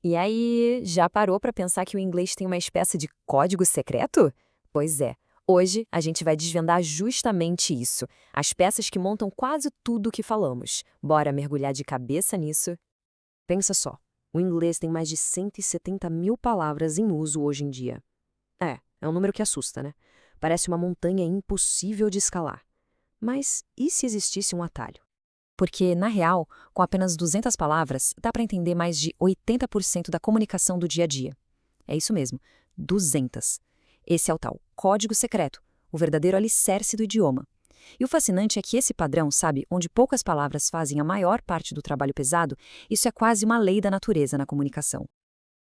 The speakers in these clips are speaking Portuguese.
E aí, já parou para pensar que o inglês tem uma espécie de código secreto? Pois é. Hoje a gente vai desvendar justamente isso, as peças que montam quase tudo o que falamos. Bora mergulhar de cabeça nisso? Pensa só, o inglês tem mais de 170 mil palavras em uso hoje em dia. É um número que assusta, né? Parece uma montanha impossível de escalar. Mas e se existisse um atalho? Porque, na real, com apenas 200 palavras, dá para entender mais de 80% da comunicação do dia a dia. É isso mesmo, 200. Esse é o tal código secreto, o verdadeiro alicerce do idioma. E o fascinante é que esse padrão, sabe, onde poucas palavras fazem a maior parte do trabalho pesado, isso é quase uma lei da natureza na comunicação.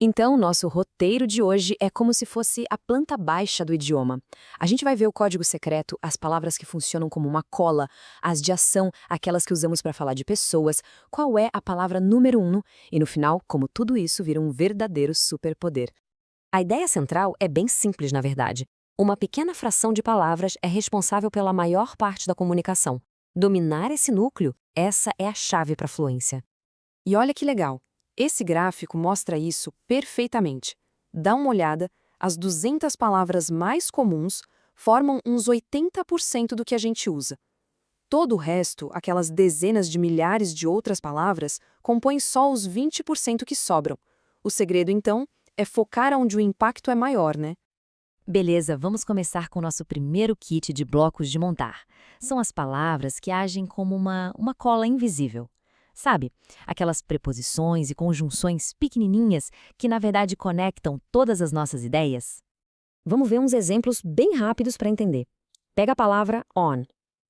Então, nosso roteiro de hoje é como se fosse a planta baixa do idioma. A gente vai ver o código secreto, as palavras que funcionam como uma cola, as de ação, aquelas que usamos para falar de pessoas, qual é a palavra número um, e no final, como tudo isso vira um verdadeiro superpoder. A ideia central é bem simples, na verdade. Uma pequena fração de palavras é responsável pela maior parte da comunicação. Dominar esse núcleo, essa é a chave para a fluência. E olha que legal, esse gráfico mostra isso perfeitamente. Dá uma olhada, as 200 palavras mais comuns formam uns 80% do que a gente usa. Todo o resto, aquelas dezenas de milhares de outras palavras, compõem só os 20% que sobram. O segredo, então, é focar onde o impacto é maior, né? Beleza, vamos começar com o nosso primeiro kit de blocos de montar. São as palavras que agem como uma cola invisível. Sabe? Aquelas preposições e conjunções pequenininhas que, na verdade, conectam todas as nossas ideias. Vamos ver uns exemplos bem rápidos para entender. Pega a palavra on.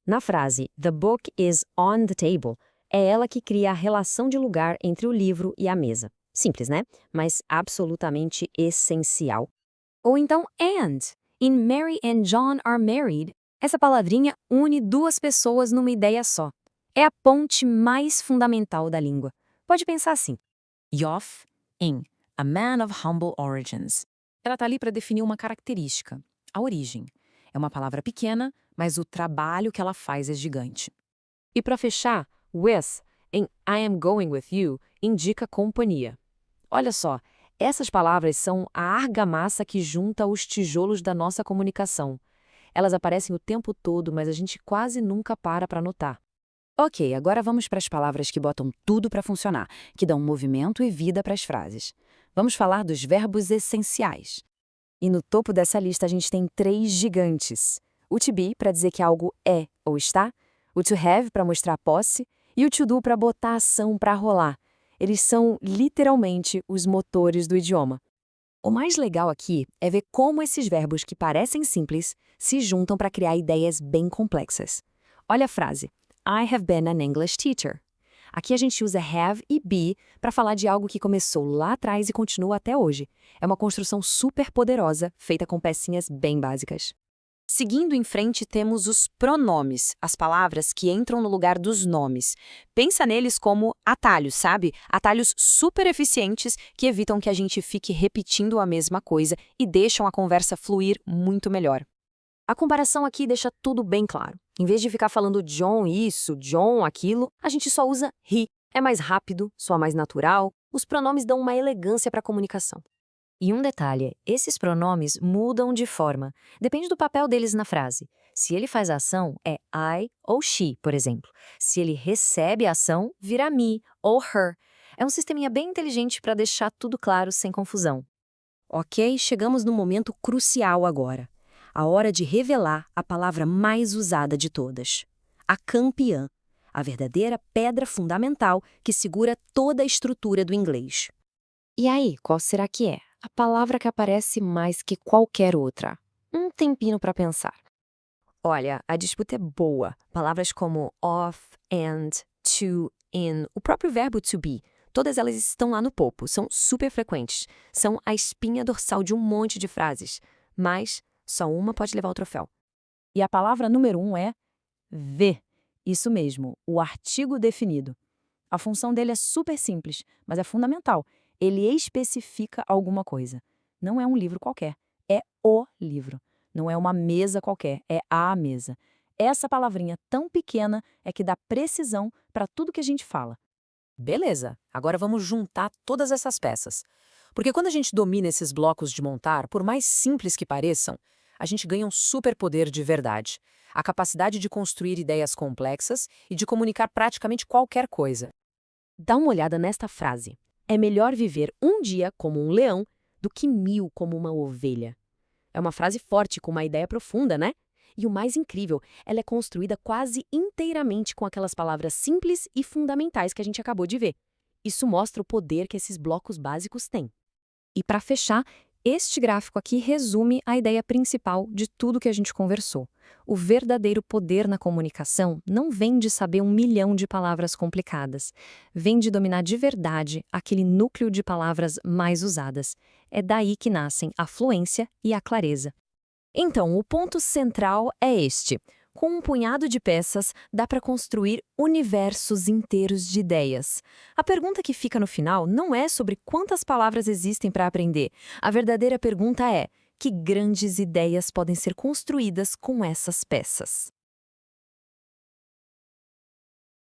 Na frase "The book is on the table", é ela que cria a relação de lugar entre o livro e a mesa. Simples, né? Mas absolutamente essencial. Ou então and. In Mary and John are married, essa palavrinha une duas pessoas numa ideia só. É a ponte mais fundamental da língua. Pode pensar assim. Yoff, in, a man of humble origins. Ela está ali para definir uma característica, a origem. É uma palavra pequena, mas o trabalho que ela faz é gigante. E para fechar, with, em I am going with you, indica companhia. Olha só, essas palavras são a argamassa que junta os tijolos da nossa comunicação. Elas aparecem o tempo todo, mas a gente quase nunca para notar. Ok, agora vamos para as palavras que botam tudo para funcionar, que dão movimento e vida para as frases. Vamos falar dos verbos essenciais. E no topo dessa lista a gente tem três gigantes. O to be para dizer que algo é ou está, o to have para mostrar a posse e o to do para botar a ação para rolar. Eles são literalmente os motores do idioma. O mais legal aqui é ver como esses verbos que parecem simples se juntam para criar ideias bem complexas. Olha a frase: I have been an English teacher. Aqui a gente usa have e be para falar de algo que começou lá atrás e continua até hoje. É uma construção super poderosa, feita com pecinhas bem básicas. Seguindo em frente, temos os pronomes, as palavras que entram no lugar dos nomes. Pensa neles como atalhos, sabe? Atalhos super eficientes que evitam que a gente fique repetindo a mesma coisa e deixam a conversa fluir muito melhor. A comparação aqui deixa tudo bem claro. Em vez de ficar falando John isso, John aquilo, a gente só usa he. É mais rápido, soa mais natural, os pronomes dão uma elegância para a comunicação. E um detalhe, esses pronomes mudam de forma. Depende do papel deles na frase. Se ele faz a ação, é I ou she, por exemplo. Se ele recebe a ação, vira me ou her. É um sisteminha bem inteligente para deixar tudo claro sem confusão. Ok, chegamos no momento crucial agora. A hora de revelar a palavra mais usada de todas. A campeã. A verdadeira pedra fundamental que segura toda a estrutura do inglês. E aí, qual será que é? A palavra que aparece mais que qualquer outra. Um tempinho para pensar. Olha, a disputa é boa. Palavras como of, and, to, in, o próprio verbo to be, todas elas estão lá no topo, são super frequentes. São a espinha dorsal de um monte de frases. Mas só uma pode levar o troféu. E a palavra número um é the. Isso mesmo, o artigo definido. A função dele é super simples, mas é fundamental. Ele especifica alguma coisa. Não é um livro qualquer, é o livro. Não é uma mesa qualquer, é a mesa. Essa palavrinha tão pequena é que dá precisão para tudo que a gente fala. Beleza, agora vamos juntar todas essas peças. Porque quando a gente domina esses blocos de montar, por mais simples que pareçam, a gente ganha um superpoder de verdade. A capacidade de construir ideias complexas e de comunicar praticamente qualquer coisa. Dá uma olhada nesta frase. É melhor viver um dia como um leão do que 1000 como uma ovelha. É uma frase forte com uma ideia profunda, né? E o mais incrível, ela é construída quase inteiramente com aquelas palavras simples e fundamentais que a gente acabou de ver. Isso mostra o poder que esses blocos básicos têm. E para fechar, este gráfico aqui resume a ideia principal de tudo que a gente conversou. O verdadeiro poder na comunicação não vem de saber 1 milhão de palavras complicadas. Vem de dominar de verdade aquele núcleo de palavras mais usadas. É daí que nascem a fluência e a clareza. Então, o ponto central é este. Com um punhado de peças, dá para construir universos inteiros de ideias. A pergunta que fica no final não é sobre quantas palavras existem para aprender. A verdadeira pergunta é: que grandes ideias podem ser construídas com essas peças?